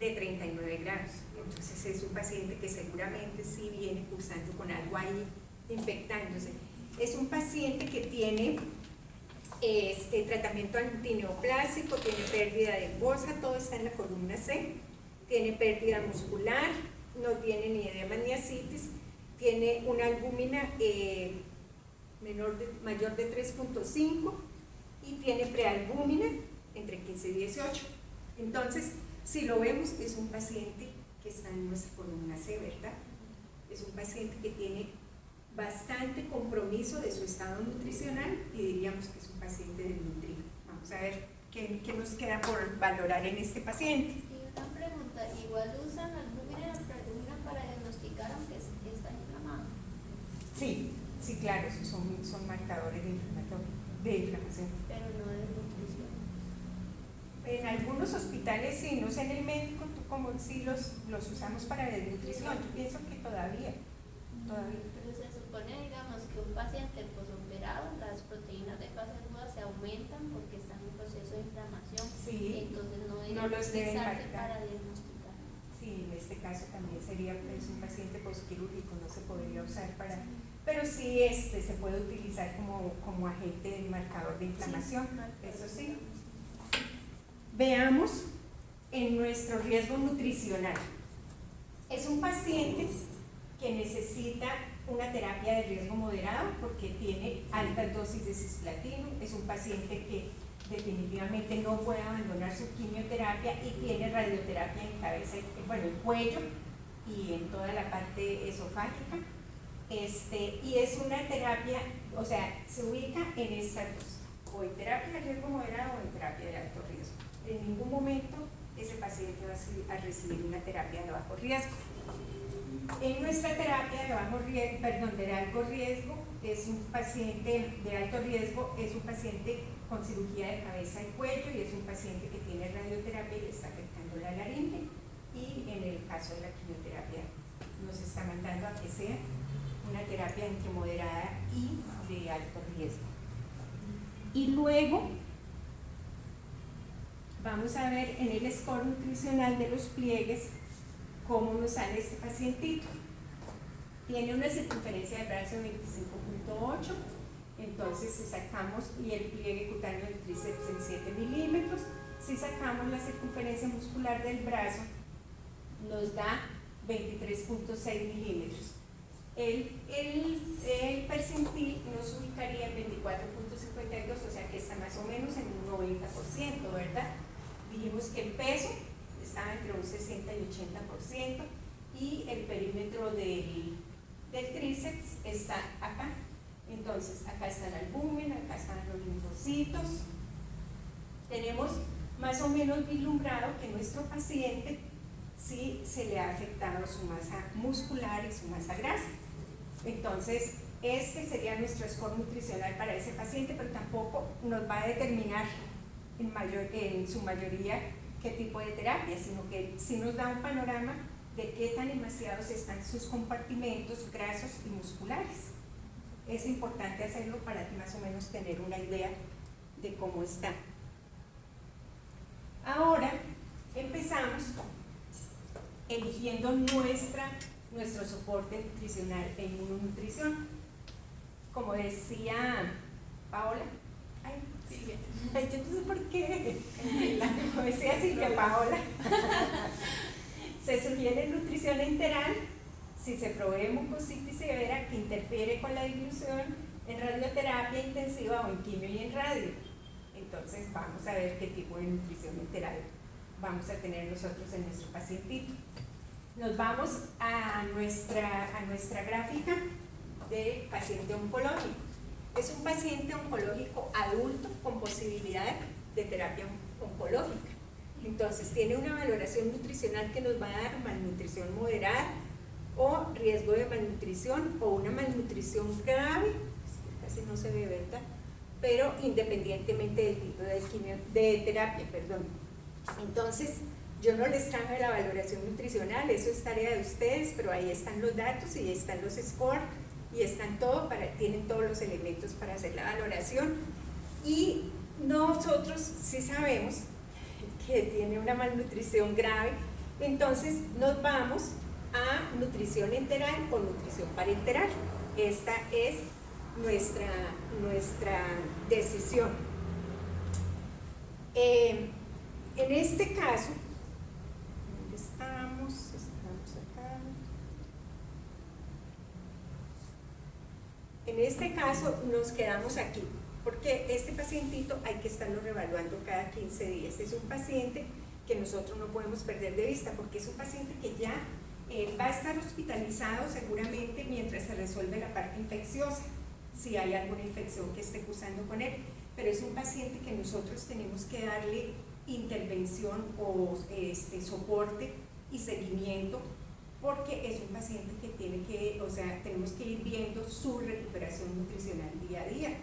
de 39 grados. Entonces es un paciente que seguramente sí viene cursando con algo ahí infectándose. Es un paciente que tiene tratamiento antineoplásico, tiene pérdida de bolsa, todo está en la columna C, tiene pérdida muscular, no tiene ni edema ni ascitis, tiene una albúmina mayor de 3.5 y tiene prealbúmina entre 15 y 18. Entonces, si lo vemos, es un paciente que está en nuestra columna C, ¿verdad? Es un paciente que tiene bastante compromiso de su estado nutricional y diríamos que es un paciente desnutrido. Vamos a ver qué nos queda por valorar en este paciente. Y una pregunta, ¿igual usan albúmina y prealbúmina para diagnosticar aunque está inflamado? Sí, sí, claro, esos son marcadores de inflamación. Pero no de nutrición. En algunos hospitales sí, no sé en el médico como si los usamos para desnutrición. Yo pienso que todavía. Pero se supone, digamos, que un paciente posoperado, las proteínas de fase aguda se aumentan porque están en proceso de inflamación. Sí, entonces no los deben usarse marcar para diagnosticar. Sí, en este caso también sería un paciente posquirúrgico, no se podría usar para, pero sí se puede utilizar como agente de marcador de inflamación, eso sí. Veamos en nuestro riesgo nutricional. Es un paciente que necesita una terapia de riesgo moderado porque tiene altas dosis de cisplatino, es un paciente que definitivamente no puede abandonar su quimioterapia y tiene radioterapia en cabeza, bueno, en cuello y en toda la parte esofágica, y es una terapia, o sea, se ubica en estas dos, o en terapia de riesgo moderado o en terapia de alto riesgo. En ningún momento ese paciente va a recibir una terapia de bajo riesgo. En nuestra terapia de alto riesgo, es un paciente de alto riesgo, es un paciente con cirugía de cabeza y cuello y es un paciente que tiene radioterapia y le está afectando la laringe, y en el caso de la quimioterapia nos está mandando a que sea una terapia entre moderada y de alto riesgo. Y luego vamos a ver en el score nutricional de los pliegues cómo nos sale este pacientito. Tiene una circunferencia de brazo de 25.8, entonces si sacamos, y el pliegue cutáneo del tríceps en 7 milímetros, si sacamos la circunferencia muscular del brazo, nos da 23.6 milímetros. El percentil nos ubicaría en 24.52, o sea que está más o menos en un 90%, ¿verdad? Dijimos que el peso estaba entre un 60 y 80%, y el perímetro del tríceps está acá. Entonces, acá está el albúmen, acá están los linfocitos. Tenemos más o menos vislumbrado que nuestro paciente sí se le ha afectado su masa muscular y su masa grasa. Entonces, este sería nuestro score nutricional para ese paciente, pero tampoco nos va a determinar en su mayoría qué tipo de terapia, sino que sí nos da un panorama de qué tan emaciados están sus compartimentos grasos y musculares. Es importante hacerlo para más o menos tener una idea de cómo está. Ahora empezamos eligiendo nuestro soporte nutricional en inmunonutrición. Como decía Paola, yo no sé por qué, como decía Silvia Paola, se sugiere nutrición enteral si se provee mucositis severa que interfiere con la dilución en radioterapia intensiva o en quimio y en radio. Entonces vamos a ver qué tipo de nutrición enteral vamos a tener nosotros en nuestro pacientito. Nos vamos a nuestra gráfica de paciente oncológico. Es un paciente oncológico adulto con posibilidad de terapia oncológica. Entonces tiene una valoración nutricional que nos va a dar malnutrición moderada o riesgo de malnutrición o una malnutrición grave, casi no se ve, ¿verdad? Pero independientemente del tipo de terapia, perdón. Entonces, yo no les traje la valoración nutricional, eso es tarea de ustedes, pero ahí están los datos y ahí están los scores y están tienen todos los elementos para hacer la valoración. Y nosotros sí sabemos que tiene una malnutrición grave Entonces nos vamos a nutrición enteral o nutrición parenteral. Esta es nuestra decisión. En este caso, ¿dónde estamos? Estamos acá. En este caso nos quedamos aquí, porque este pacientito hay que estarlo reevaluando cada 15 días. Es un paciente que nosotros no podemos perder de vista, porque es un paciente que ya va a estar hospitalizado seguramente mientras se resuelve la parte infecciosa, si hay alguna infección que esté cursando con él, pero es un paciente que nosotros tenemos que darle intervención o soporte y seguimiento, porque es un paciente que tenemos que ir viendo su recuperación nutricional día a día.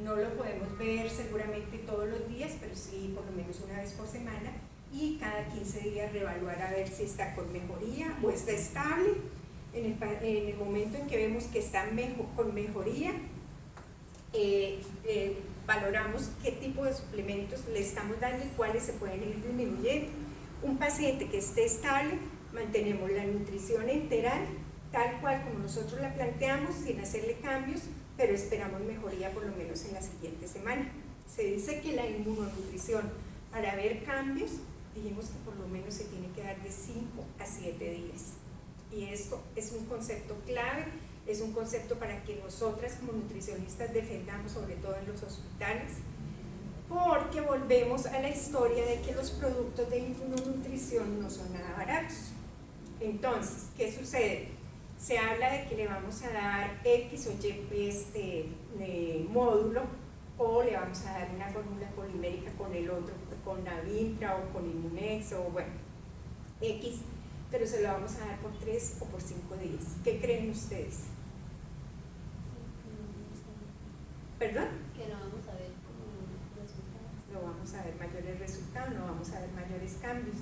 No lo podemos ver seguramente todos los días, pero sí por lo menos una vez por semana, y cada 15 días reevaluar a ver si está con mejoría o está estable. En el momento en que vemos que está con mejoría, valoramos qué tipo de suplementos le estamos dando y cuáles se pueden ir disminuyendo. Un paciente que esté estable, mantenemos la nutrición enteral tal cual como nosotros la planteamos, sin hacerle cambios, pero esperamos mejoría por lo menos en la siguiente semana. Se dice que la inmunonutrición, para ver cambios, dijimos que por lo menos se tiene que dar de 5 a 7 días. Y esto es un concepto clave, es un concepto para que nosotras como nutricionistas defendamos, sobre todo en los hospitales, porque volvemos a la historia de que los productos de inmunonutrición no son nada baratos. Entonces, ¿qué sucede? Se habla de que le vamos a dar X o Y módulo, o le vamos a dar una fórmula polimérica con el otro, con Navintra o con Immunex o bueno, X, pero se lo vamos a dar por 3 o por 5 días. ¿Qué creen ustedes? ¿Perdón? Que no vamos a ver como resultados. No vamos a ver mayores resultados, no vamos a ver mayores cambios.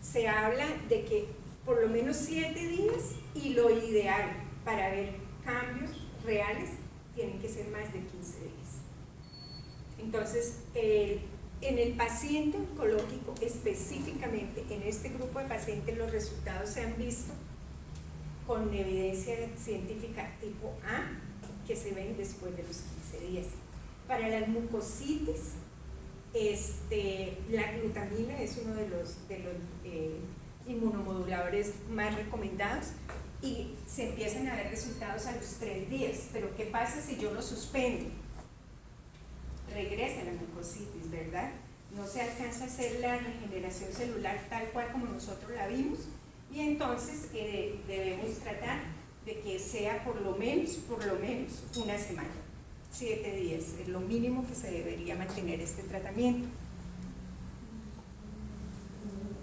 Se habla de que por lo menos 7 días, y lo ideal para ver cambios reales tienen que ser más de 15 días. Entonces, en el paciente oncológico, específicamente en este grupo de pacientes, los resultados se han visto con evidencia científica tipo A, que se ven después de los 15 días. Para las mucositis, la glutamina es uno de los inmunomoduladores más recomendados, y se empiezan a ver resultados a los 3 días. Pero ¿qué pasa si yo lo suspendo? Regresa la mucositis, ¿verdad? No se alcanza a hacer la regeneración celular tal cual como nosotros la vimos, y entonces debemos tratar de que sea por lo menos una semana, 7 días, es lo mínimo que se debería mantener este tratamiento.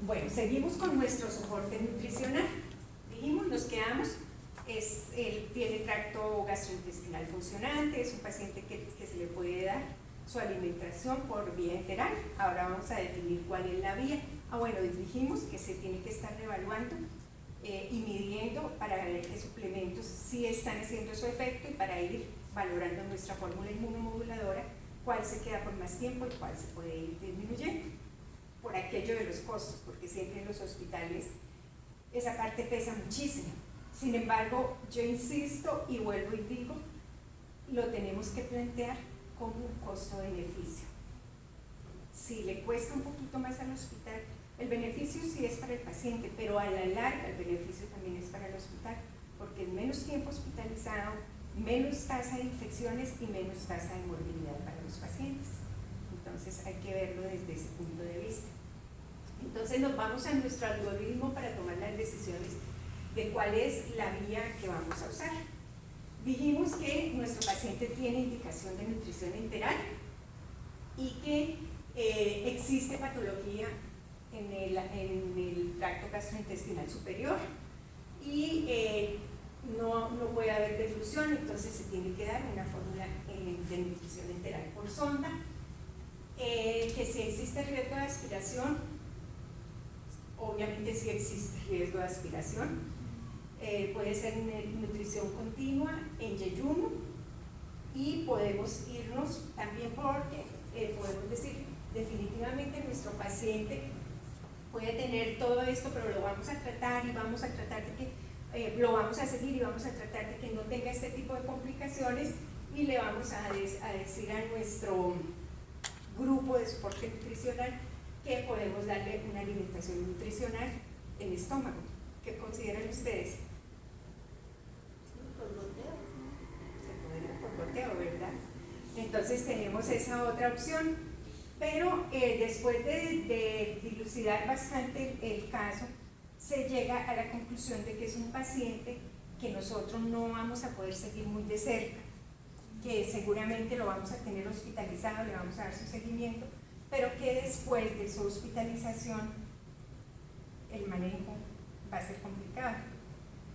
Bueno, seguimos con nuestro soporte nutricional. Dijimos, nos quedamos, él tiene tracto gastrointestinal funcionante, es un paciente que se le puede dar su alimentación por vía enteral. Ahora vamos a definir cuál es la vía. Bueno, dijimos que se tiene que estar reevaluando y midiendo para ver qué suplementos sí están haciendo su efecto, y para ir valorando nuestra fórmula inmunomoduladora, cuál se queda por más tiempo y cuál se puede ir disminuyendo, por aquello de los costos, porque siempre en los hospitales esa parte pesa muchísimo. Sin embargo, yo insisto y vuelvo y digo, lo tenemos que plantear como un costo-beneficio. Si le cuesta un poquito más al hospital, el beneficio sí es para el paciente, pero a la larga el beneficio también es para el hospital, porque en menos tiempo hospitalizado, menos tasa de infecciones y menos tasa de morbilidad para los pacientes. Entonces hay que verlo desde ese punto de vista. Entonces nos vamos a nuestro algoritmo para tomar las decisiones de cuál es la vía que vamos a usar. Dijimos que nuestro paciente tiene indicación de nutrición enteral y que existe patología en el tracto gastrointestinal superior, y no puede haber deglución, entonces se tiene que dar una fórmula de nutrición enteral por sonda. Que si existe riesgo de aspiración, obviamente sí existe riesgo de aspiración. Puede ser nutrición continua en yeyuno, y podemos irnos también porque podemos decir definitivamente nuestro paciente puede tener todo esto, pero lo vamos a tratar y vamos a tratar de que lo vamos a seguir y vamos a tratar de que no tenga este tipo de complicaciones, y le vamos a decir a nuestro grupo de soporte nutricional que podemos darle una alimentación nutricional en estómago. ¿Qué consideran ustedes? Por goteo. Se podría por goteo, ¿verdad? Entonces tenemos esa otra opción, pero después de dilucidar bastante el caso, se llega a la conclusión de que es un paciente que nosotros no vamos a poder seguir muy de cerca, que seguramente lo vamos a tener hospitalizado, le vamos a dar su seguimiento, pero que después de su hospitalización el manejo va a ser complicado.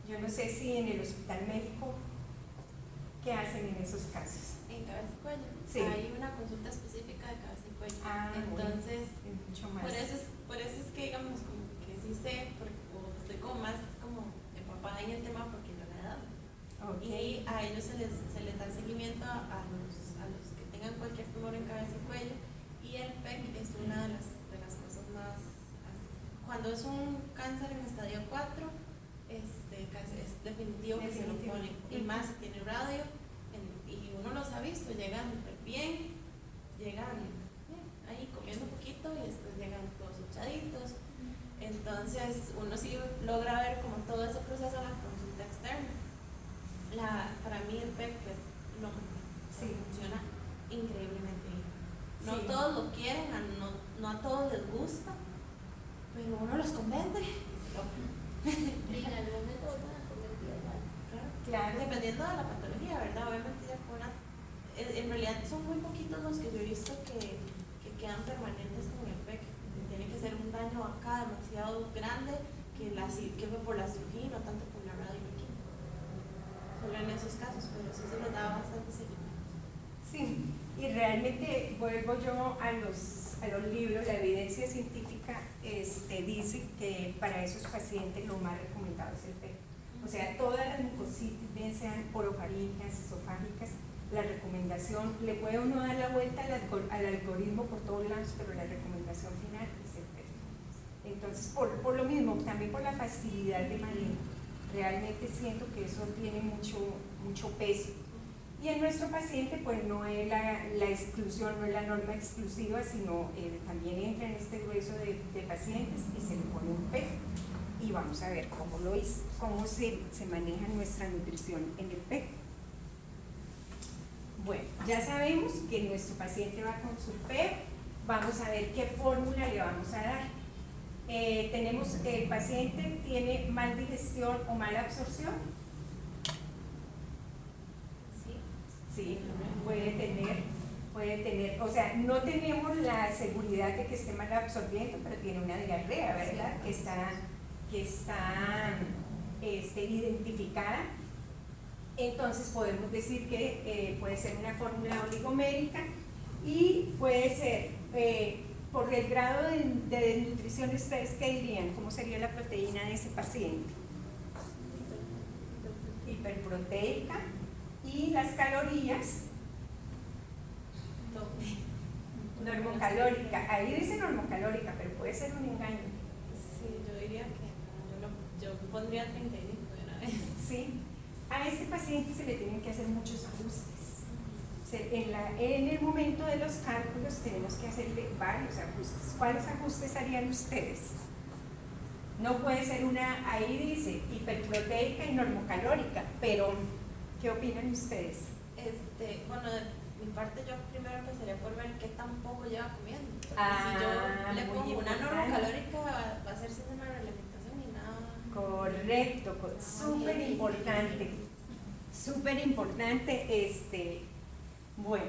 Yo no sé si en el hospital médico, ¿qué hacen en esos casos? En cabeza y cuello. Sí. Hay una consulta específica de cabeza y cuello. Entonces, bueno, es mucho más. por eso es que digamos como que sí sé, o estoy como más como empapada en el tema porque yo la he dado. Okay. Y a ellos se les da seguimiento a los que tengan cualquier tumor en cabeza y cuello, y el PEC es una de las cosas más, cuando es un cáncer en estadio 4, es definitivo que se lo ponen, y más si tiene radio, y uno los ha visto, llegan súper bien, llegan ahí comiendo un poquito y después llegan todos hinchaditos. Entonces uno sí logra ver como todo ese proceso en la consulta externa. Para mí el PEC es lo mejor, funciona increíblemente bien. No todos lo quieren, no a todos les gusta, pero uno los convence y se lo Y en algún momento van a convertir igual. Claro. Dependiendo de la patología, ¿verdad? Obviamente ya en realidad son muy poquitos los que yo he visto que quedan permanentes con el PEC. Tiene que ser un daño acá demasiado grande que fue por la cirugía y no tanto por la radioquímica. Solo en esos casos, pero sí se les da bastante seguimiento. Sí, y realmente vuelvo yo a los libros. La evidencia científica dice que para esos pacientes lo más recomendado es el PEC. O sea, todas las mucositis, bien sean orofaríngicas, esofágicas, la recomendación, le puede uno dar la vuelta al algoritmo por todos lados, pero la recomendación final es el PEC. Entonces, por lo mismo, también por la facilidad de manejo, realmente siento que eso tiene mucho peso. Y en nuestro paciente, pues no es la exclusión, no es la norma exclusiva, sino también entra en este grueso de pacientes y se le pone un PEC. Y vamos a ver cómo se maneja nuestra nutrición en el PEC. Bueno, ya sabemos que nuestro paciente va con su PEC, vamos a ver qué fórmula le vamos a dar. Tenemos que el paciente tiene mal digestión o mala absorción. Sí, puede tener, o sea, no tenemos la seguridad de que esté mal absorbiendo, pero tiene una diarrea, ¿verdad? Que está identificada. Entonces podemos decir que puede ser una fórmula oligomérica y puede ser, por el grado de desnutrición, ¿ustedes qué dirían? ¿Cómo sería la proteína de ese paciente? Hiperproteica. Y las calorías, normocalórica. Ahí dice normocalórica, pero puede ser un engaño. Sí, yo diría que yo pondría 35 de una vez. Sí, a este paciente se le tienen que hacer muchos ajustes. En el momento de los cálculos tenemos que hacerle varios ajustes. ¿Cuáles ajustes harían ustedes? No puede ser ahí dice hiperproteica y normocalórica, pero ¿qué opinan ustedes? Bueno, de mi parte yo primero empezaría por ver qué tan poco lleva comiendo. Si yo le pongo una normocalórica va a ser sin una reglamentación ni nada. Correcto, súper importante. Bueno,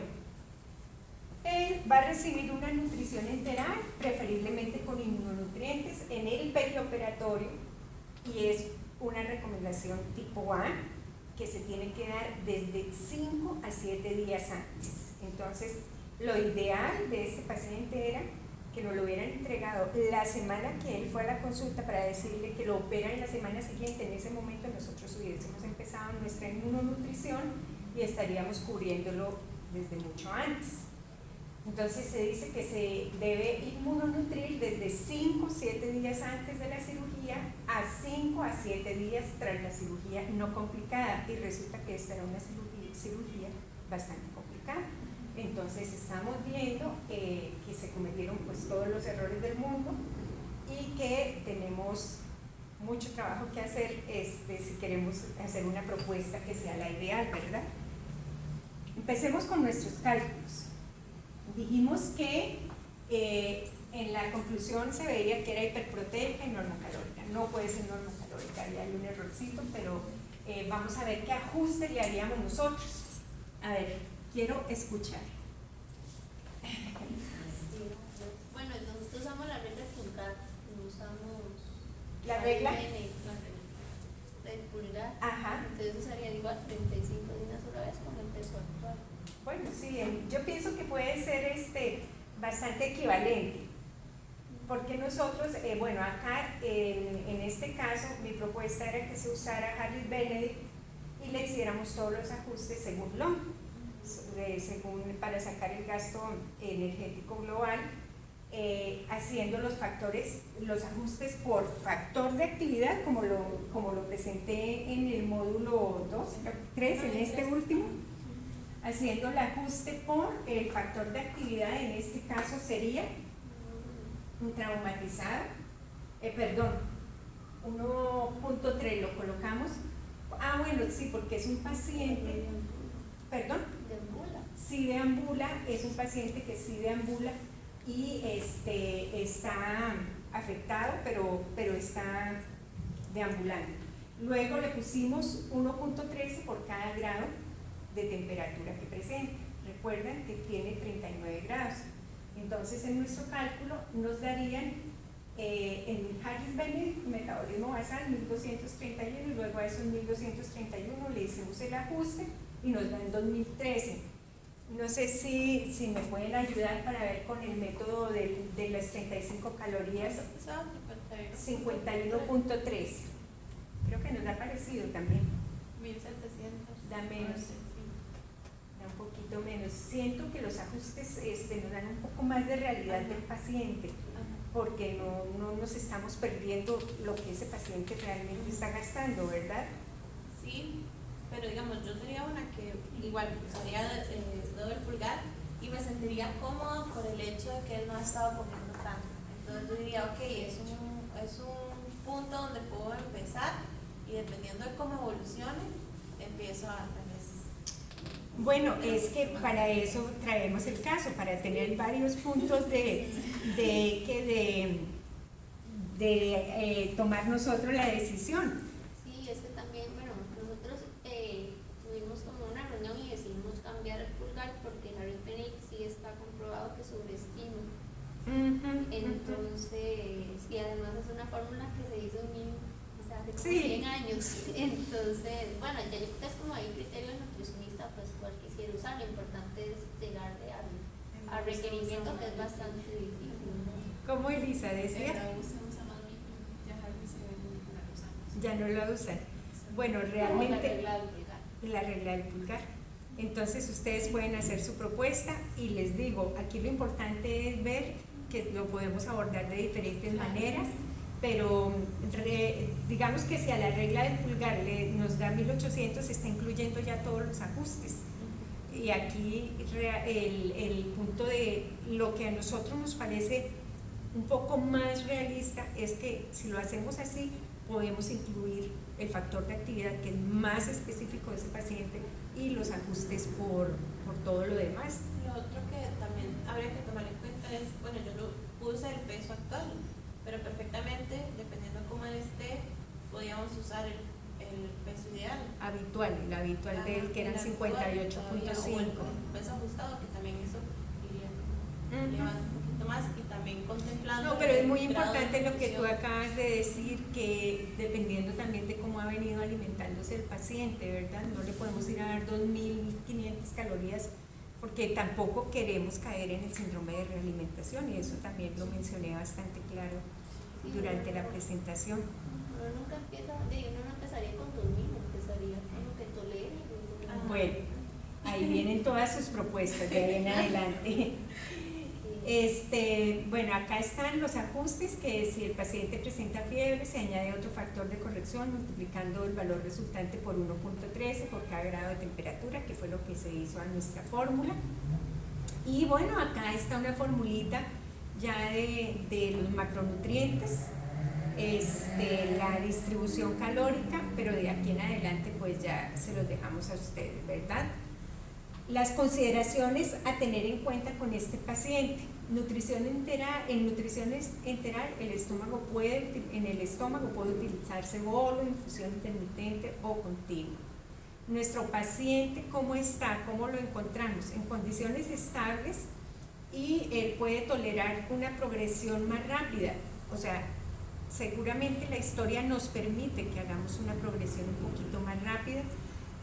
él va a recibir una nutrición enteral, preferiblemente con inmunonutrientes en el perioperatorio, y es una recomendación tipo A, que se tiene que dar desde 5 a 7 días antes. Entonces, lo ideal de este paciente era que nos lo hubieran entregado la semana que él fue a la consulta para decirle que lo operan la semana siguiente. En ese momento nosotros hubiésemos empezado nuestra inmunonutrición y estaríamos cubriéndolo desde mucho antes. Entonces se dice que se debe inmunonutrir desde 5 o 7 días antes de la cirugía a 5 a 7 días tras la cirugía no complicada, y resulta que esta era una cirugía bastante complicada. Entonces estamos viendo que se cometieron pues todos los errores del mundo y que tenemos mucho trabajo que hacer si queremos hacer una propuesta que sea la ideal, ¿verdad? Empecemos con nuestros cálculos. Dijimos que en la conclusión se veía que era hiperproteica y normocalórica. No puede ser normocalórica, ahí hay un errorcito, pero vamos a ver qué ajuste le haríamos nosotros. A ver, quiero escuchar. Bueno, nosotros usamos la regla pulgar, no usamos ¿La regla? del pulgar. Ajá. Entonces usaría igual 35 de una sola vez con el peso actual. Bueno, sí, yo pienso que puede ser bastante equivalente, porque nosotros, bueno, acá en este caso mi propuesta era que se usara Harris Benedict y le hiciéramos todos los ajustes según LOM, para sacar el gasto energético global, haciendo los ajustes por factor de actividad, como lo presenté en el módulo 2, 3, en este último, haciendo el ajuste por el factor de actividad. En este caso sería un traumatizado, 1.3 lo colocamos. Bueno, sí, porque es un paciente, perdón, sí deambula, es un paciente que sí deambula y está afectado, pero está deambulando. Luego le pusimos 1.13 por cada grado de temperatura que presenta. Recuerden que tiene 39 grados. Entonces en nuestro cálculo nos darían en Harris Benedict metabolismo basal 1231, y luego a esos 1231 le hicimos el ajuste y nos dan 2013. No sé si me pueden ayudar para ver con el método de las 35 calorías. 51.3. Creo que nos da parecido también. 1700. Da menos. Da un poquito menos. Siento que los ajustes nos dan un poco más de realidad del paciente, porque no nos estamos perdiendo lo que ese paciente realmente está gastando, ¿verdad? Sí, pero digamos, yo sería una que igual usaría dedo del pulgar y me sentiría cómodo por el hecho de que él no ha estado comiendo tanto. Entonces yo diría, ok, es un punto donde puedo empezar, y dependiendo de cómo evolucione, empiezo a tal vez. Bueno, es que para eso traemos el caso, para tener varios puntos de tomar nosotros la decisión. Sí, es que también, bueno, nosotros tuvimos como una reunión y decidimos cambiar el pulgar porque Harris Benedict sí está comprobado que sobreestima. Entonces, y además es una fórmula que se hizo hace como 100 años. Entonces, bueno, ya yo creo que es como hay criterio de nutricionista, pues cual quisiera usar. Lo importante es llegarle al requerimiento, que es bastante difícil. ¿Cómo Elisa decía? Ya no lo usan. Bueno, realmente la regla del pulgar. Entonces ustedes pueden hacer su propuesta, y les digo, aquí lo importante es ver que lo podemos abordar de diferentes maneras, pero digamos que si a la regla del pulgar nos da 1800, está incluyendo ya todos los ajustes. Y aquí el punto de lo que a nosotros nos parece un poco más realista es que si lo hacemos así, podemos incluir el factor de actividad que es más específico de ese paciente y los ajustes por todo lo demás. Lo otro que también habría que tomar en cuenta es, bueno, yo no puse el peso actual, pero perfectamente, dependiendo cómo esté, podíamos usar el peso ideal. El habitual de él, que eran 58.5. O el peso ajustado, que también eso iría elevando un poquito más, y también contemplando. No, pero es muy importante lo que tú acabas de decir, que dependiendo también de cómo ha venido alimentándose el paciente, ¿verdad? No le podemos ir a dar 2.500 calorías, porque tampoco queremos caer en el síndrome de realimentación, y eso también lo mencioné bastante claro durante la presentación. Uno no empezaría con 2000, empezaría con lo que tolere. Bueno, Ahí vienen todas sus propuestas de ahí en adelante. Bueno, acá están los ajustes, que si el paciente presenta fiebre se añade otro factor de corrección multiplicando el valor resultante por 1.13 por cada grado de temperatura, que fue lo que se hizo a nuestra fórmula. Y bueno, acá está una formulita ya de los macronutrientes, la distribución calórica, pero de aquí en adelante pues ya se los dejamos a ustedes, ¿verdad? Las consideraciones a tener en cuenta con este paciente. Nutrición entera, en nutrición enteral en el estómago puede utilizarse bolo, infusión intermitente o continua. Nuestro paciente, ¿cómo está? ¿Cómo lo encontramos? En condiciones estables, y él puede tolerar una progresión más rápida. O sea, seguramente la historia nos permite que hagamos una progresión un poquito más rápida,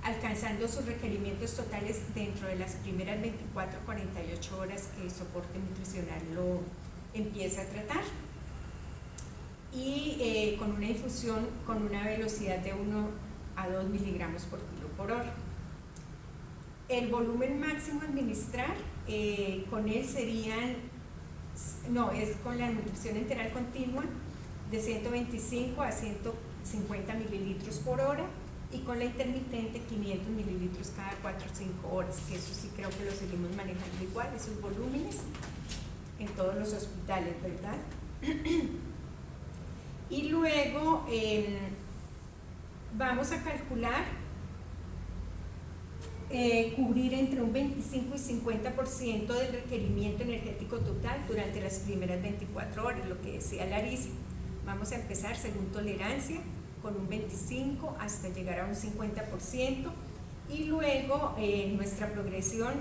alcanzando sus requerimientos totales dentro de las primeras 24 a 48 horas que el soporte nutricional lo empieza a tratar, y con una infusión con una velocidad de 1 a 2 miligramos por kilo por hora. El volumen máximo a administrar con él serían, es con la nutrición enteral continua de 125 a 150 mililitros por hora, y con la intermitente 500 mililitros cada 4 o 5 horas, que eso sí creo que lo seguimos manejando igual, esos volúmenes en todos los hospitales, ¿verdad? Y luego vamos a calcular cubrir entre un 25 y 50% del requerimiento energético total durante las primeras 24 horas, lo que decía Larisa. Vamos a empezar según tolerancia, con un 25 hasta llegar a un 50%, y luego nuestra progresión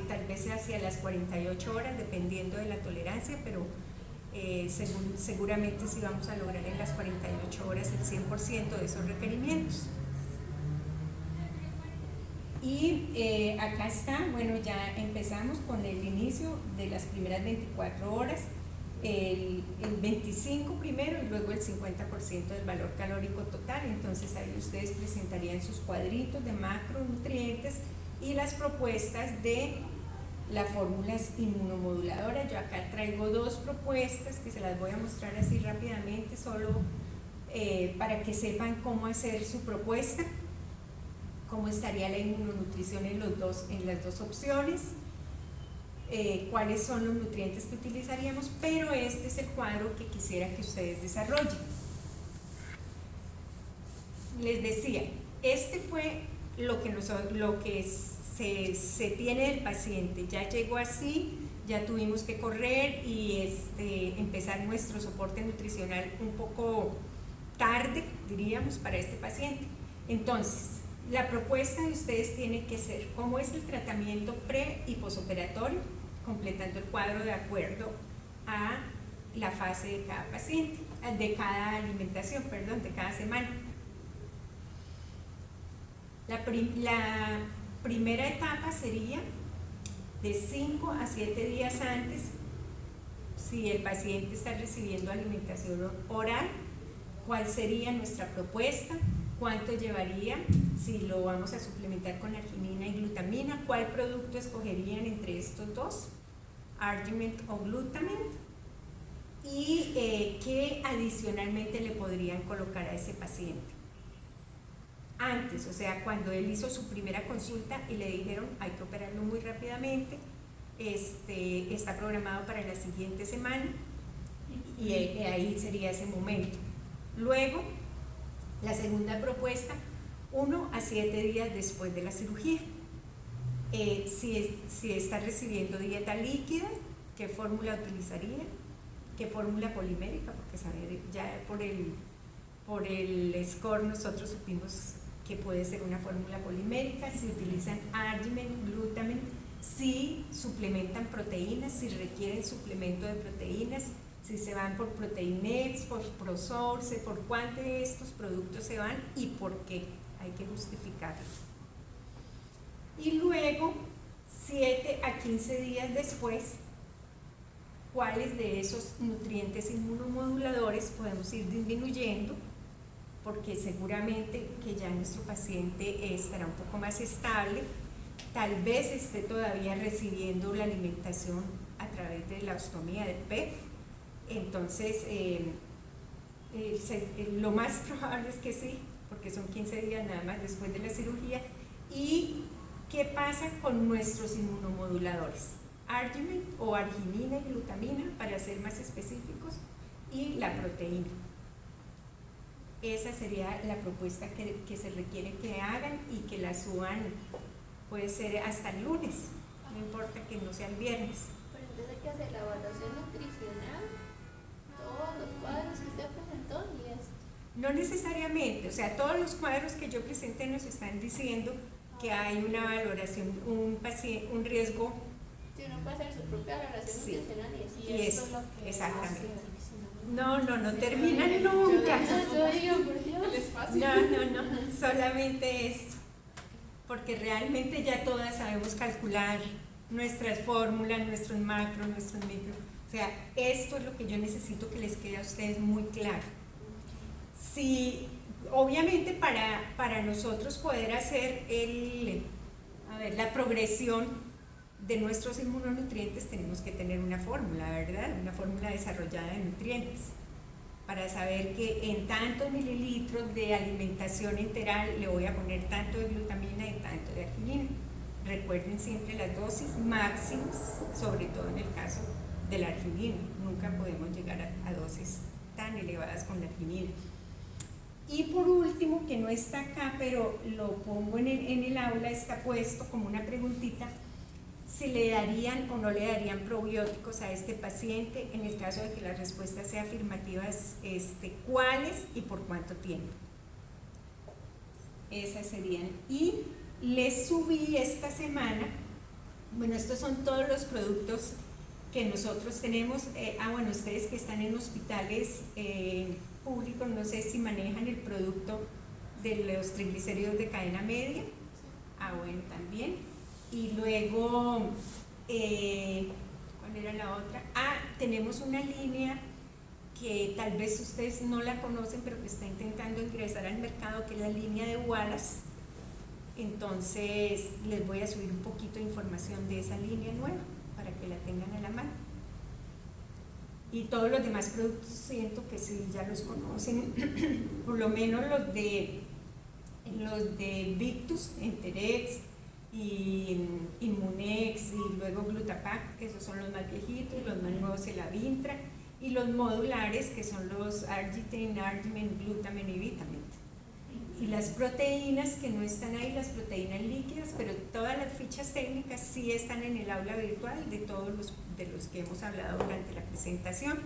tal vez hacia las 48 horas dependiendo de la tolerancia, pero seguramente sí vamos a lograr en las 48 horas el 100% de esos requerimientos. Y acá está, bueno, ya empezamos con el inicio de las primeras 24 horas, el 25 primero y luego el 50% del valor calórico total. Entonces ahí ustedes presentarían sus cuadritos de macronutrientes y las propuestas de las fórmulas inmunomoduladoras. Yo acá traigo dos propuestas que se las voy a mostrar así rápidamente, solo para que sepan cómo hacer su propuesta, cómo estaría la inmunonutrición en las dos opciones, cuáles son los nutrientes que utilizaríamos, pero este es el cuadro que quisiera que ustedes desarrollen. Les decía, este fue lo que se tiene del paciente. Ya llegó así, ya tuvimos que correr y empezar nuestro soporte nutricional un poco tarde, diríamos, para este paciente. Entonces, la propuesta de ustedes tiene que ser cómo es el tratamiento pre y posoperatorio, completando el cuadro de acuerdo a la fase de cada paciente, de cada alimentación, perdón, de cada semana. La primera etapa sería de 5 a 7 días antes, si el paciente está recibiendo alimentación oral, cuál sería nuestra propuesta, cuánto llevaría, si lo vamos a suplementar con arginina y glutamina, cuál producto escogerían entre estos dos, Argiment o Glutamine, y qué adicionalmente le podrían colocar a ese paciente. Antes, o sea, cuando él hizo su primera consulta y le dijeron hay que operarlo muy rápidamente, está programado para la siguiente semana, y ahí sería ese momento. Luego, la segunda propuesta, 1 a 7 días después de la cirugía. Si está recibiendo dieta líquida, ¿qué fórmula utilizaría? ¿Qué fórmula polimérica? Porque ya por el score nosotros supimos que puede ser una fórmula polimérica. Si utilizan Argiment, Glutamine, si suplementan proteínas, si requieren suplemento de proteínas, si se van por Proteinex, por Prosource, por cuál de estos productos se van y por qué, hay que justificarlo. Y luego, 7 a 15 días después, cuáles de esos nutrientes inmunomoduladores podemos ir disminuyendo, porque seguramente que ya nuestro paciente estará un poco más estable, tal vez esté todavía recibiendo la alimentación a través de la ostomía del PEG. Entonces, lo más probable es que sí, porque son 15 días nada más después de la cirugía. ¿Y qué pasa con nuestros inmunomoduladores? Arginine o arginina y glutamina, para ser más específicos, y la proteína. Esa sería la propuesta que se requiere que hagan y que la suban, puede ser hasta el lunes, no importa que no sea el viernes. Pero entonces hay que hacer la evaluación nutricional, todos los cuadros que usted presentó y esto. No necesariamente, o sea, todos los cuadros que yo presenté nos están diciendo que hay una valoración, un riesgo. Si uno puede hacer su propia valoración Sí. nutricional y eso. Y esto es lo que exactamente. hace. No terminan nunca. Yo digo, por Dios. El espacio. No, solamente esto, porque realmente ya todas sabemos calcular nuestras fórmulas, nuestros macros, nuestros micros. O sea, esto es lo que yo necesito que les quede a ustedes muy claro. Sí, obviamente para nosotros poder hacer la progresión de nuestros inmunonutrientes tenemos que tener una fórmula, ¿verdad? Una fórmula desarrollada de nutrientes para saber que en tantos mililitros de alimentación enteral le voy a poner tanto de glutamina y tanto de arginina. Recuerden siempre las dosis máximas, sobre todo en el caso de la arginina. Nunca podemos llegar a dosis tan elevadas con la arginina. Y por último, que no está acá, pero lo pongo en el aula, está puesto como una preguntita, si le darían o no le darían probióticos a este paciente en el caso de que la respuesta sea afirmativa, ¿cuáles y por cuánto tiempo? Esas serían. Y les subí esta semana, bueno, estos son todos los productos que nosotros tenemos. Bueno, ustedes que están en hospitales públicos, no sé si manejan el producto de los triglicéridos de cadena media. Bueno, también. Y luego, ¿cuál era la otra? Tenemos una línea que tal vez ustedes no la conocen, pero que está intentando ingresar al mercado, que es la línea de Wallace. Entonces, les voy a subir un poquito de información de esa línea nueva para que la tengan a la mano. Y todos los demás productos siento que sí ya los conocen, por lo menos los de Victus, Enterex y Inmunex y luego Glutapac, que esos son los más viejitos, los más nuevos el Avintra, y los modulares que son los Argitin, Argimen, Glutamen y Vitamin. Y las proteínas que no están ahí, las proteínas líquidas, pero todas las fichas técnicas sí están en el aula virtual de todos de los que hemos hablado durante la presentación.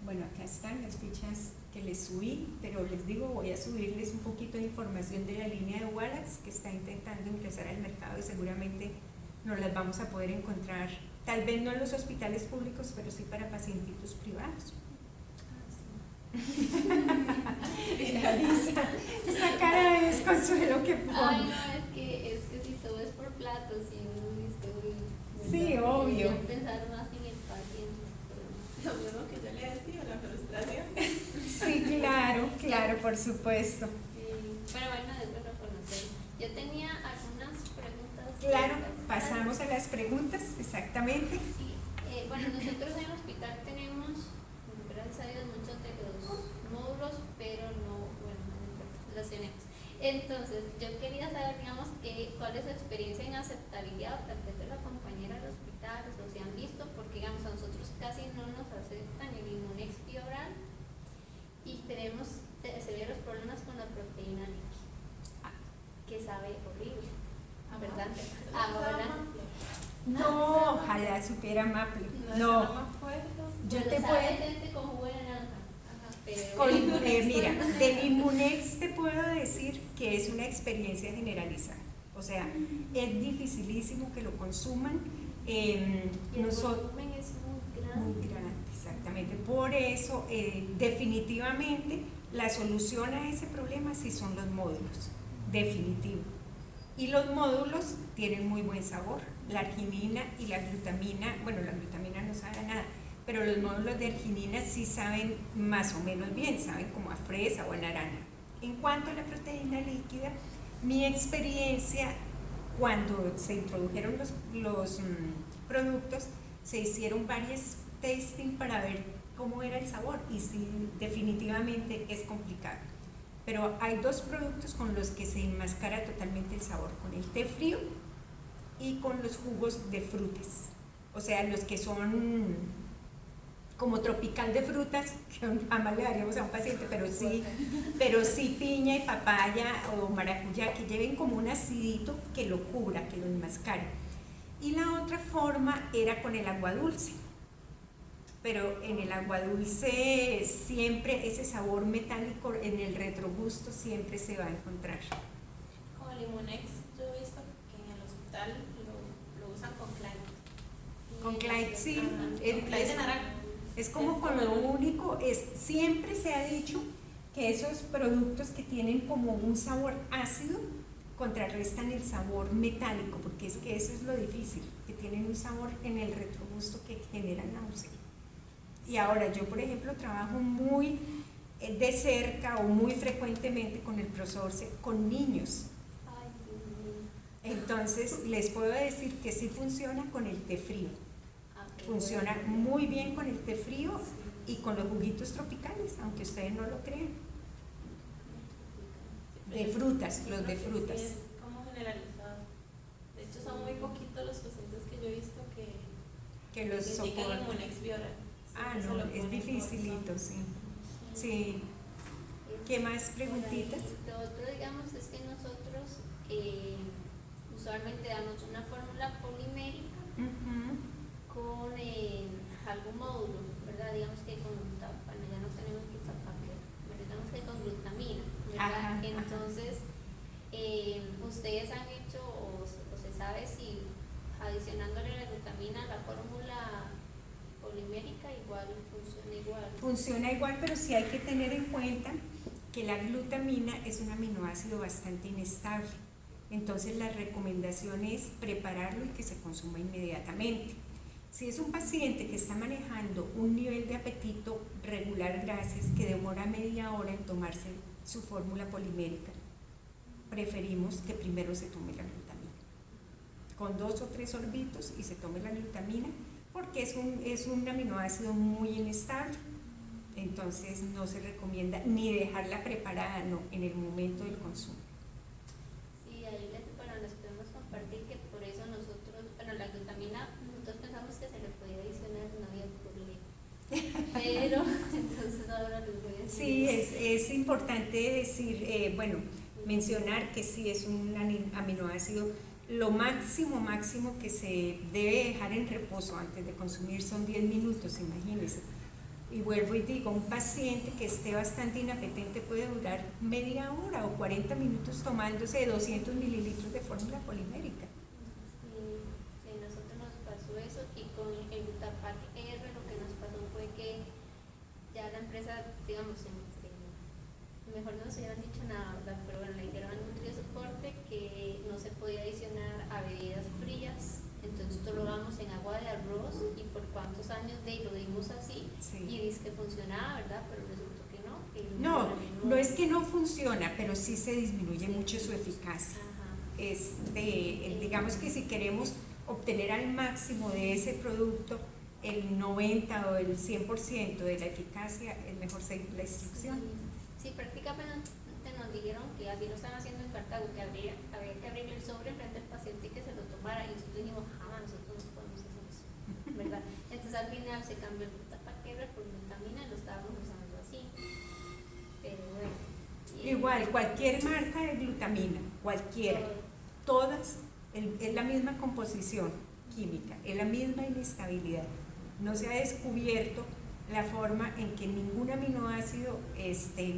Bueno, acá están las fichas que les subí, pero les digo, voy a subirles un poquito de información de la línea de Wallace que está intentando ingresar al mercado y seguramente nos las vamos a poder encontrar, tal vez no en los hospitales públicos, pero sí para pacientitos privados. Esa cara de desconsuelo que pone. Ay, no, es que si todo es por plata, si uno dice, uy, sí, obvio. Pensar más en el paciente. Lo mismo que yo le decía, la frustración. Sí, claro, por supuesto. Pero bueno, es bueno conocerlo. Yo tenía algunas preguntas. Claro, pasamos a las preguntas, exactamente. Sí, bueno, nosotros en el hospital tenemos, gracias a Dios, muchos de los módulos, pero no, bueno, no importa, los tenemos. Entonces, yo quería saber, digamos, cuál es su experiencia en aceptabilidad, tal vez de la compañera del hospital, o si han visto, porque digamos, a nosotros casi no nos aceptan el Inmunex oral y tenemos severos problemas con la proteína líquida, que sabe horrible, ¿verdad? Ahora, no, ojalá supiera Maple. No, yo te puedo. Con jugo de naranja. Mira, del Inmunex te puedo decir que es una experiencia generalizada. O sea, es dificilísimo que lo consuman. El volumen es muy grande. Muy grande, exactamente. Por eso, definitivamente, la solución a ese problema sí son los módulos, definitivo. Y los módulos tienen muy buen sabor. La arginina y la glutamina, bueno, la glutamina no sabe a nada, pero los módulos de arginina sí saben más o menos bien, saben como a fresa o a naranja. En cuanto a la proteína líquida, Mi experiencia, cuando se introdujeron los productos, se hicieron varios tasting para ver cómo era el sabor y sí, definitivamente es complicado. Pero hay dos productos con los que se enmascara totalmente el sabor, con el té frío y con los jugos de frutas, o sea, los que son como tropical de frutas, que jamás le daríamos a un paciente, pero sí piña y papaya o maracuyá, que lleven como un acidito que lo cubra, que lo enmascare. Y la otra forma era con el agua dulce, pero en el agua dulce siempre ese sabor metálico en el retrogusto siempre se va a encontrar. Como el Limonex, yo he visto que en el hospital lo usan con Clyde. Con Clyde, sí. El Clyde de naranja. Es como con lo único, siempre se ha dicho que esos productos que tienen como un sabor ácido contrarrestan el sabor metálico, porque es que eso es lo difícil, que tienen un sabor en el retrogusto que genera náusea. Y ahora yo, por ejemplo, trabajo muy de cerca o muy frecuentemente con el Prosorce con niños. Entonces les puedo decir que sí funciona con el té frío. Funciona muy bien con el té frío y con los juguitos tropicales, aunque ustedes no lo crean. De frutas, los de frutas. Es como generalizado. De hecho, son muy poquitos los pacientes que yo he visto que los soportan. Limonex Biora. Ah, no, es dificilito, sí. Sí. ¿Qué más preguntitas? Lo otro, digamos, es que nosotros usualmente damos una fórmula polimérica con algún módulo, ¿verdad? Digamos que con, bueno, ya no tenemos glutapaque, digamos que con glutamina, ¿verdad? Entonces, ustedes han hecho o se sabe si adicionándole la glutamina a la fórmula polimérica igual funciona igual. Funciona igual, pero sí hay que tener en cuenta que la glutamina es un aminoácido bastante inestable. Entonces la recomendación es prepararlo y que se consuma inmediatamente. Si es un paciente que está manejando un nivel de apetito regular gracias, que demora media hora en tomarse su fórmula polimérica, preferimos que primero se tome la glutamina, con 2 o 3 sorbitos y se tome la glutamina, porque es un aminoácido muy inestable. Entonces no se recomienda ni dejarla preparada, no, en el momento del consumo. Sí, ahí les podemos compartir que por eso nosotros, bueno, la glutamina, nosotros pensamos que se le podía adicionar, no había problema. Pero entonces ahora les voy a decir. Sí, es importante decir, mencionar que sí es un aminoácido. Lo máximo que se debe dejar en reposo antes de consumir son 10 minutos, imagínense. Y vuelvo y digo, un paciente que esté bastante inapetente puede durar media hora o 40 minutos tomándose 200 mililitros de fórmula polimérica. Sí, nosotros nos pasó eso y con el Glutapac R lo que nos pasó fue que ya la empresa, digamos, mejor no se habían dicho nada, ¿verdad? Pero bueno, le dijeron al NutriSoporte que no se podía adicionar a bebidas frías, entonces esto lo damos en agua de arroz y por cuántos años lo dimos así, sí. Y dice que funcionaba, ¿verdad? Pero resultó que no. No es que no funciona, pero sí se disminuye mucho su eficacia. Digamos que si queremos obtener al máximo de ese producto el 90 o el 100% de la eficacia, es mejor seguir la instrucción. Sí, prácticamente nos dijeron que así lo están haciendo en Cartago, que había que abrirle el sobre frente al paciente y que se lo tomara, y nosotros dijimos, jamás nosotros no podemos hacer eso, ¿verdad? Entonces al final se cambió el Glutapac R por glutamina y lo estábamos usando así. Pero bueno. Igual, cualquier marca de glutamina, cualquiera, todas, es la misma composición química, es la misma inestabilidad. No se ha descubierto la forma en que ningún aminoácido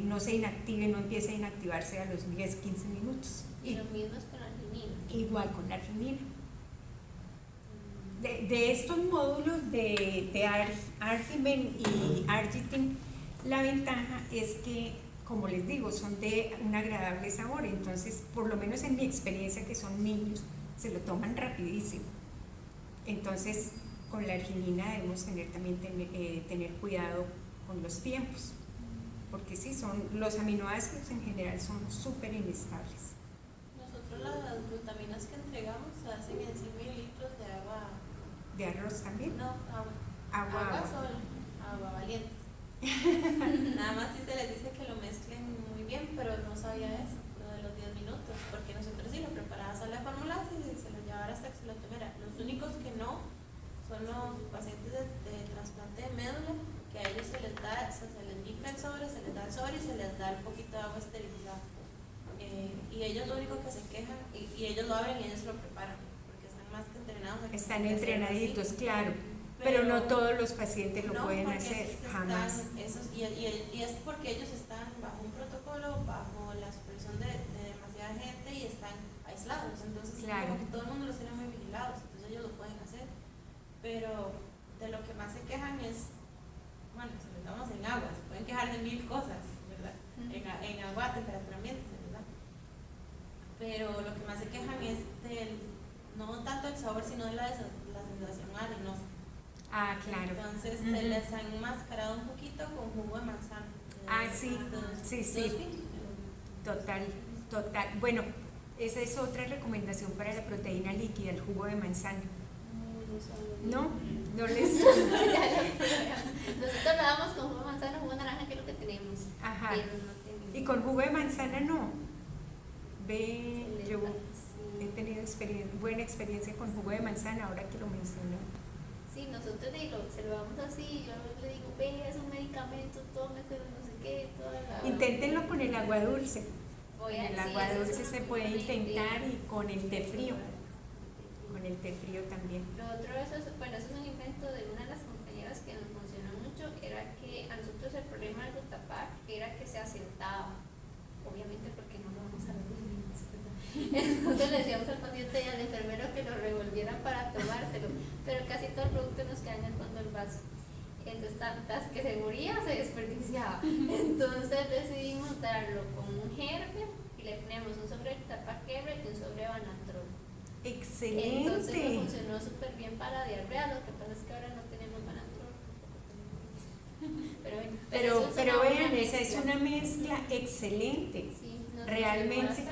no se inactive, no empiece a inactivarse a los 10-15 minutos. Y lo mismo es con la arginina. Igual con la arginina. De estos módulos de Argimen y Argitin, la ventaja es que, como les digo, son de un agradable sabor, entonces, por lo menos en mi experiencia, que son niños, se lo toman rapidísimo. Entonces, con la arginina debemos tener cuidado con los tiempos, porque sí, los aminoácidos en general son súper inestables. las glutaminas que entregamos se hacen en 100 mililitros de agua. ¿De arroz también? No, agua. Agua. Sol, agua valiente. Nada más si se les dice que lo mezclen muy bien, pero no sabía eso, lo de los 10 minutos, porque nosotros sí lo preparabas a la fórmula y se lo llevaba hasta que se lo tomara. Los únicos que no son los pacientes de trasplante de médula, que a ellos se les da, se les infla el sobre, se les da el sobre y se les da un poquito de agua esterilizada. Y ellos lo único que se quejan, y ellos lo abren y ellos lo preparan, porque están más que entrenados. Están entrenaditos, claro. Pero no todos los pacientes lo pueden hacer, jamás. Y es porque ellos están bajo un protocolo, bajo la supervisión de demasiada gente y están aislados. Entonces, claro, como que todo el mundo los tiene muy vigilados, entonces ellos lo pueden hacer. Pero de lo que más se quejan es, bueno, si les damos en agua, se pueden quejar de 1000 cosas, ¿verdad? En agua a temperatura ambiente, ¿verdad? Pero lo que más se quejan es no tanto el sabor, sino de la sensación arenosa. Ah, claro. Entonces se les ha enmascarado un poquito con jugo de manzana. Sí. Total. Bueno, esa es otra recomendación para la proteína líquida, el jugo de manzana. No les... Nosotros lo damos con jugo de manzana, jugo de naranja, que es lo que tenemos. Ajá. Pero no tenemos. Y con jugo de manzana no. Yo Sí. he tenido buena experiencia con jugo de manzana, ahora que lo mencioné. Sí, nosotros se lo damos así, yo le digo, ve, es un medicamento, tómeselo, no sé qué, toda la... Inténtenlo con el agua dulce. Con el agua dulce se puede intentar y con el té frío. Con el té frío también. Lo otro, eso es un invento de una de las compañeras que nos funcionó mucho, era que a nosotros el problema del Gutapac era que se asentaba, obviamente porque no lo vamos a ver muy bien, ¿verdad? Entonces le decíamos al paciente y al enfermero que lo revolvieran para tomárselo, pero casi todo el producto nos queda en el fondo del vaso. Entonces tantas que se moría se desperdiciaba. Entonces decidimos darlo con un Gerber y le poníamos un sobre de Gutapac Gerber y un sobre de Banatrol. Excelente. Entonces me funcionó súper bien para diarrea, lo que pasa es que ahora no tenemos Banatrol. Pero vean, esa es una mezcla excelente. Sí, realmente. Hay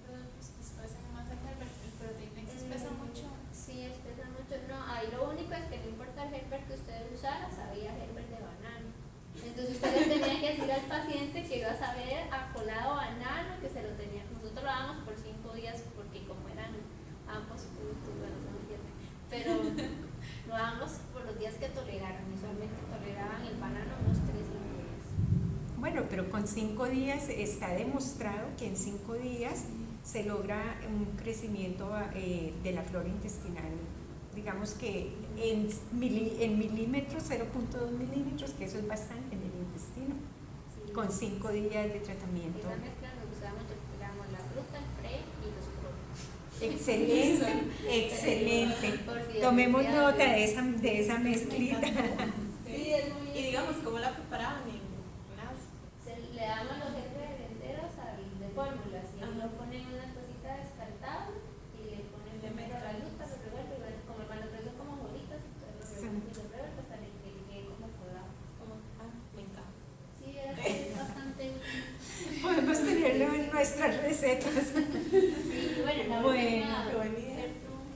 productos que espesan más el Gerber, el Protein X espesa mucho. Sí, espesa mucho. No, ahí lo único es que no importa el Gerber que ustedes usaran, sabía Gerber de banano. Entonces ustedes tenían que decir al paciente que iba a saber a colado banano, que se lo tenía. Nosotros lo dábamos por 5 días porque como eran ambos productos, bueno, son ciertos, pero lo dábamos por los días que toleraran. Usualmente toleraban el banano unos 3 días. Bueno, pero con 5 días está demostrado que en 5 días se logra un crecimiento de la flora intestinal. Digamos que en milímetros, 0.2 milímetros, que eso es bastante en el intestino, Sí. con 5 días de tratamiento. Esa mezcla nos gustaba mucho, digamos, la fruta, el pre y los productos. Excelente, excelente. Por si Tomemos decía, nota de esa mezclita. Sí, es muy Y digamos, ¿cómo la preparaban en las? le damos los jefes enteros de fórmulas y Ajá. lo ponen en una cosita descartable y le ponen primero la lupa, lo revuelve, como el Banatrol son como bolitas, entonces lo revuelve hasta que quede como colado. Me encanta. Sí, es bastante útil. Podemos tenerlo en nuestras recetas. Sí, bueno, qué buena idea.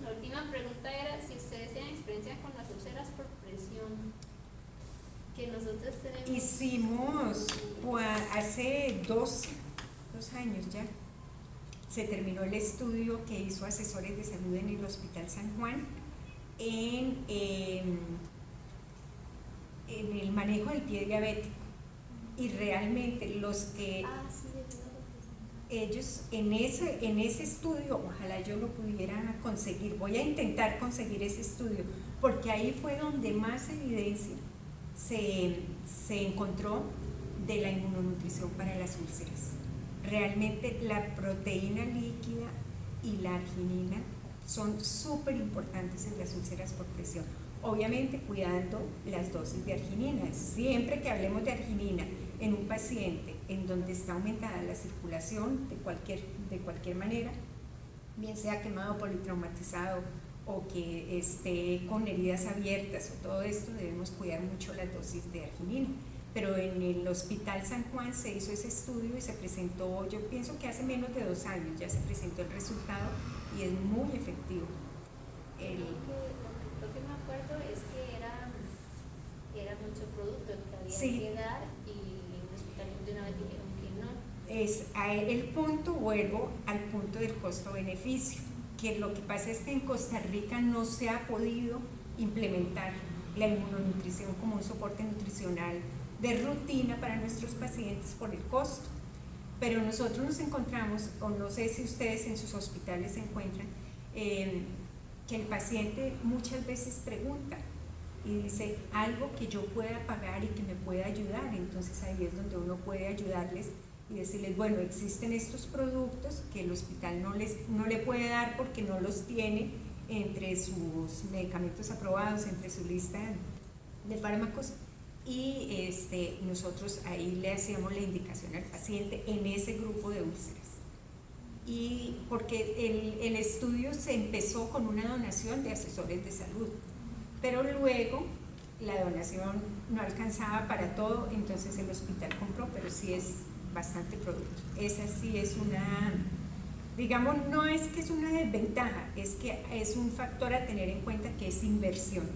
la última pregunta era si ustedes tienen experiencia con las úlceras por presión, que nosotros tenemos. Hicimos hace 2 años ya. Se terminó el estudio que hizo Asesores de Salud en el Hospital San Juan en el manejo del pie diabético. Y realmente los que ellos en ese estudio, ojalá yo lo pudiera conseguir, voy a intentar conseguir ese estudio, porque ahí fue donde más evidencia se encontró de la inmunonutrición para las úlceras. Realmente la proteína líquida y la arginina son súper importantes en las úlceras por presión. Obviamente cuidando las dosis de arginina. Siempre que hablemos de arginina en un paciente en donde está aumentada la circulación de cualquier manera, bien sea quemado, politraumatizado o que esté con heridas abiertas o todo esto, debemos cuidar mucho las dosis de arginina. pero en el Hospital San Juan se hizo ese estudio y se presentó, yo pienso que hace menos de 2 años ya se presentó el resultado y es muy efectivo. Lo que me acuerdo es que era mucho producto que había Sí. que dar y en el hospital de una vez dijeron que no. Es el punto, vuelvo al punto del costo-beneficio, que lo que pasa es que en Costa Rica no se ha podido implementar la inmunonutrición como un soporte nutricional de rutina para nuestros pacientes por el costo. Pero nosotros nos encontramos, o no sé si ustedes en sus hospitales se encuentran, que el paciente muchas veces pregunta y dice algo que yo pueda pagar y que me pueda ayudar. Entonces ahí es donde uno puede ayudarles y decirles, bueno, existen estos productos que el hospital no le puede dar porque no los tiene entre sus medicamentos aprobados, entre su lista de fármacos, y nosotros ahí le hacíamos la indicación al paciente en ese grupo de úlceras. Y porque el estudio se empezó con una donación de asesores de salud, pero luego la donación no alcanzaba para todo, entonces el hospital compró, pero sí es bastante producto. Esa sí es una, digamos, no es que es una desventaja, es que es un factor a tener en cuenta que es inversión.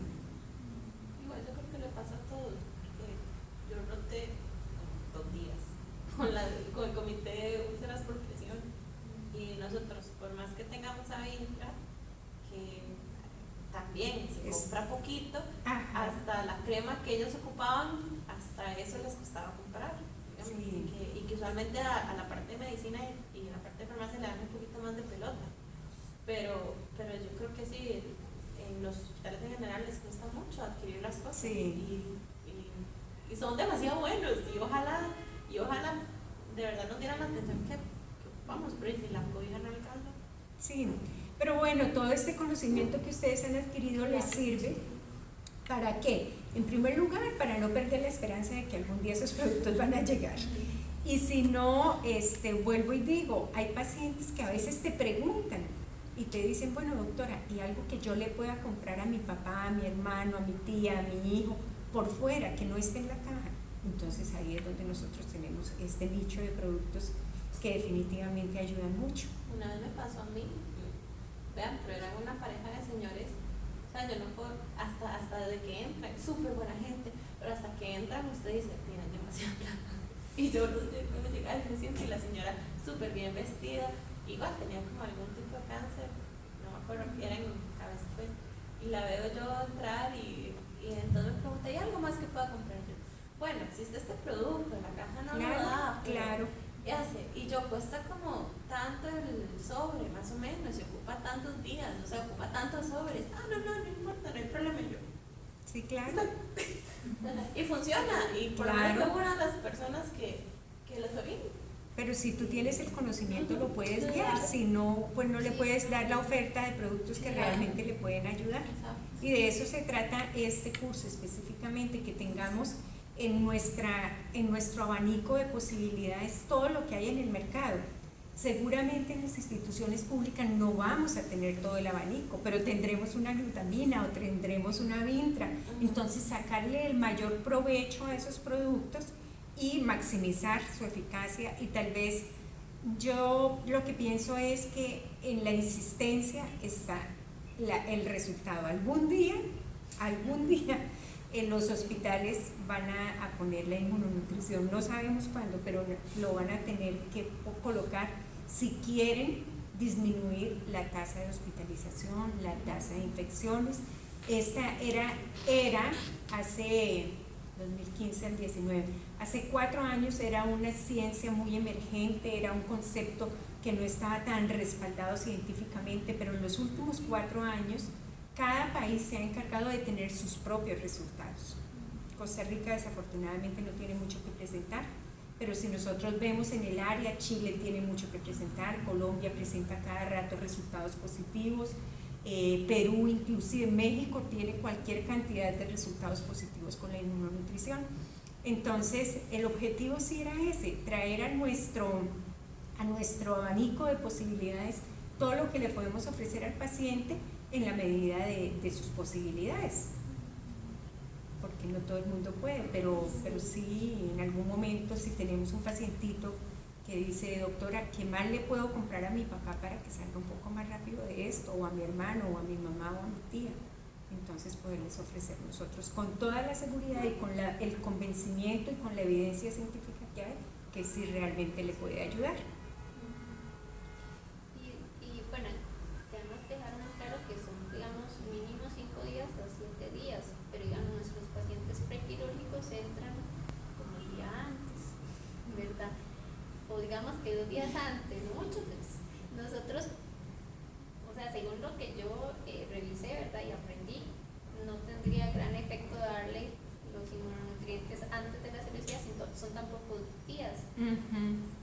Igual yo creo que le pasa a todos, porque yo roté 2 días con el comité de úlceras por presión y nosotros, por más que tengamos a Vintra, que también se compra poquito, hasta la crema que ellos ocupaban, hasta eso les costaba comprar. Sí. Y que usualmente a la parte de medicina y a la parte de farmacia le dan un poquito más de pelota, pero yo creo que sí, en los hospitales en general les cuesta mucho adquirir las cosas. Sí. Y son demasiado buenos y ojalá de verdad nos dieran la atención que ocupamos, pero si la cobija no alcanza. Sí, pero bueno, todo este conocimiento que ustedes han adquirido les sirve ¿para qué? En primer lugar, para no perder la esperanza de que algún día esos productos van a llegar. Y si no, vuelvo y digo, hay pacientes que a veces te preguntan y te dicen, bueno doctora, ¿y algo que yo le pueda comprar a mi papá, a mi hermano, a mi tía, a mi hijo, por fuera, que no esté en la caja? Entonces ahí es donde nosotros tenemos este nicho de productos que definitivamente ayudan mucho. Una vez me pasó a mí, vean, pero eran una pareja de señores, o sea, yo no puedo, hasta desde que entran, súper buena gente, pero hasta que entran usted dice, tienen demasiada plata. Y yo cuando llegaba me siento y la señora súper bien vestida, igual tenía como algún tipo de cáncer, no me acuerdo, era en cabeza, pues, y la veo yo entrar y entonces me pregunta, ¿y algo más que pueda comprar yo? Bueno, existe este producto, la caja no lo da, pero claro. y yo cuesta como tanto el sobre, más o menos, se ocupa tantos días, o sea, ocupa tantos sobres. No importa, no hay problema. Yo. Sí, claro. Y funciona, y por lo menos fue una de las personas que lo sabían. Pero si tú tienes el conocimiento lo puedes guiar, si no, pues no le puedes dar la oferta de productos que realmente le pueden ayudar. Y de eso se trata este curso específicamente, que tengamos en nuestro abanico de posibilidades todo lo que hay en el mercado. Seguramente en las instituciones públicas no vamos a tener todo el abanico, pero tendremos una glutamina o tendremos una Vintra. Entonces sacarle el mayor provecho a esos productos y maximizar su eficacia, y tal vez yo lo que pienso es que en la insistencia está el resultado. Algún día en los hospitales van a poner la inmunonutrición, no sabemos cuándo, pero lo van a tener que colocar si quieren disminuir la tasa de hospitalización, la tasa de infecciones. Esta era hace 2015 al 19, hace 4 años era una ciencia muy emergente, era un concepto que no estaba tan respaldado científicamente, pero en los últimos 4 años cada país se ha encargado de tener sus propios resultados. Costa Rica desafortunadamente no tiene mucho que presentar, pero si nosotros vemos en el área, Chile tiene mucho que presentar, Colombia presenta cada rato resultados positivos, Perú, inclusive México tiene cualquier cantidad de resultados positivos con la inmunonutrición. Entonces el objetivo sí era ese, traer a nuestro abanico de posibilidades todo lo que le podemos ofrecer al paciente en la medida de sus posibilidades, porque porque no todo el mundo puede, pero sí, en algún momento, si tenemos un pacientito que dice, doctora, ¿qué más le puedo comprar a mi papá para que salga un poco más rápido de esto? O a mi hermano, o a mi mamá, o a mi tía. Entonces poderles ofrecer nosotros con toda la seguridad y con el convencimiento y con la evidencia científica que hay, que sí realmente le puede ayudar. Y bueno, tenemos que dejar muy claro que son, digamos, mínimo 5 días a 7 días, pero digamos, nuestros pacientes prequirúrgicos entran como el día antes, ¿verdad? O digamos que 2 días antes, no mucho, pues nosotros, o sea, según lo que yo revisé, ¿verdad? Y aprendí, no tendría gran efecto darle los inmunonutrientes antes de la cirugía, son tan pocos días.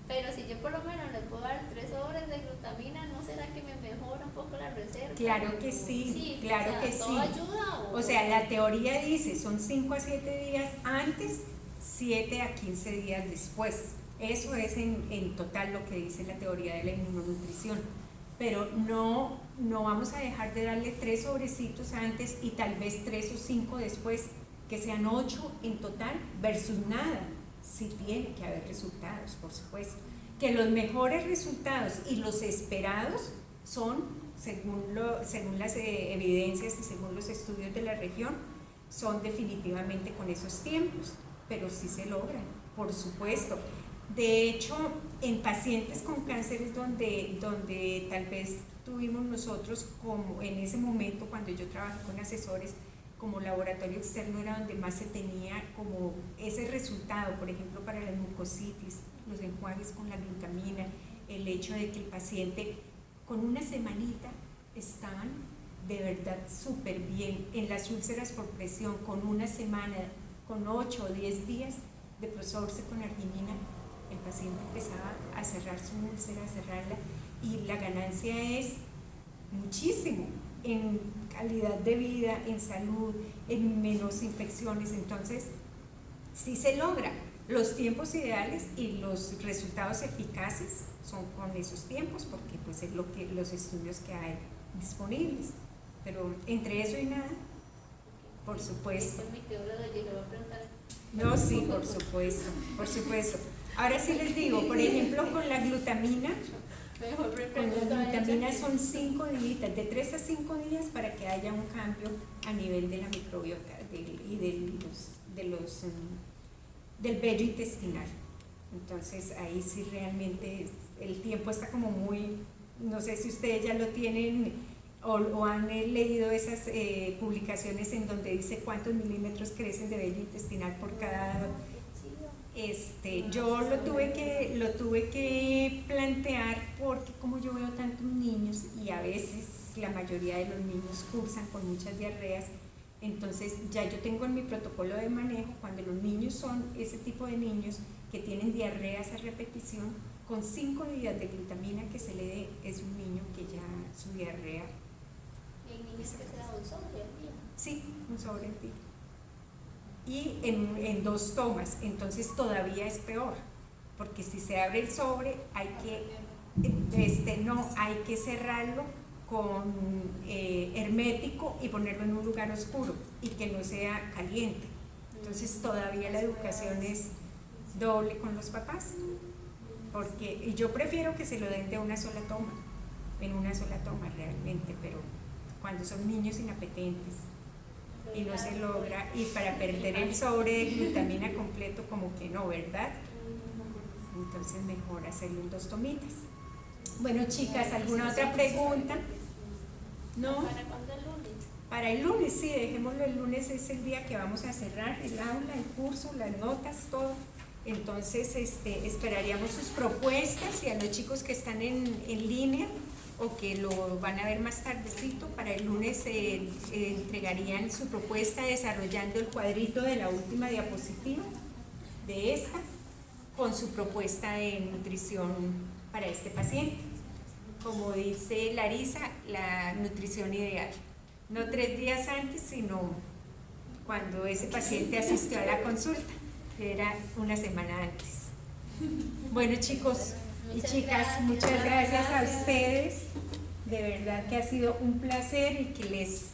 Pero si yo por lo menos le puedo dar 3 sobres de glutamina, ¿no será que me mejora un poco la reserva? Claro que sí, claro, o sea, que sí. ¿Todo ayuda? O sea, la teoría dice, son 5 a 7 días antes, 7 a 15 días después. Eso es en total lo que dice la teoría de la inmunonutrición. Pero no vamos a dejar de darle 3 sobrecitos antes y tal vez 3 o 5 después, que sean 8 en total versus nada. Sí tiene que haber resultados, por supuesto. Que los mejores resultados y los esperados son, según las evidencias y según los estudios de la región, son definitivamente con esos tiempos, pero sí se logran, por supuesto. De hecho, en pacientes con cánceres donde tal vez tuvimos nosotros, como en ese momento cuando yo trabajé con asesores, como laboratorio externo era donde más se tenía como ese resultado, por ejemplo para la mucositis, los enjuagues con la glutamina, el hecho de que el paciente con una semanita estaban de verdad súper bien. En las úlceras por presión, con una semana, con 8 o 10 días de Prosorce con arginina, el paciente empezaba a cerrar su úlcera, a cerrarla, y la ganancia es muchísimo en calidad de vida, en salud, en menos infecciones. Entonces sí se logra. Los tiempos ideales y los resultados eficaces son con esos tiempos, porque pues es lo que los estudios que hay disponibles, pero entre eso y nada, por supuesto. No, sí, por supuesto, por supuesto. Ahora sí les digo, por ejemplo, con la glutamina, son 5 días, de 3 a 5 días para que haya un cambio a nivel de la microbiota del vello intestinal. Entonces ahí sí realmente el tiempo está como muy, no sé si ustedes ya lo tienen o han leído esas publicaciones en donde dice cuántos milímetros crecen de vello intestinal por cada... yo lo tuve que plantear porque como yo veo tantos niños y a veces la mayoría de los niños cursan con muchas diarreas, entonces ya yo tengo en mi protocolo de manejo, cuando los niños son ese tipo de niños que tienen diarreas a repetición, con 5 días de glutamina que se le dé, es un niño que ya su diarrea... ¿Y hay niños que se da un sobre al día? Sí, un sobre al día. Y en 2 tomas, entonces todavía es peor, porque si se abre el sobre hay que cerrarlo con hermético y ponerlo en un lugar oscuro y que no sea caliente. Entonces todavía la educación es doble con los papás, porque yo prefiero que se lo den de una sola toma, en una sola toma realmente, pero cuando son niños inapetentes y no se logra, y para perder el sobre de glutamina completo como que no, ¿verdad? Entonces mejor hacerlo en 2 tomitas. Bueno, chicas, ¿alguna otra pregunta? ¿No? ¿Para cuándo el lunes? Para el lunes, sí, dejémoslo el lunes, es el día que vamos a cerrar el aula, el curso, las notas, todo. Entonces esperaríamos sus propuestas, y a los chicos que están en línea o que lo van a ver más tardecito, para el lunes entregarían su propuesta desarrollando el cuadrito de la última diapositiva de esta, con su propuesta de nutrición para este paciente. Como dice Larisa, la nutrición ideal, no 3 días antes, sino cuando ese paciente asistió a la consulta, que era una semana antes. Bueno, chicos y chicas, muchas gracias a ustedes, de verdad que ha sido un placer y que les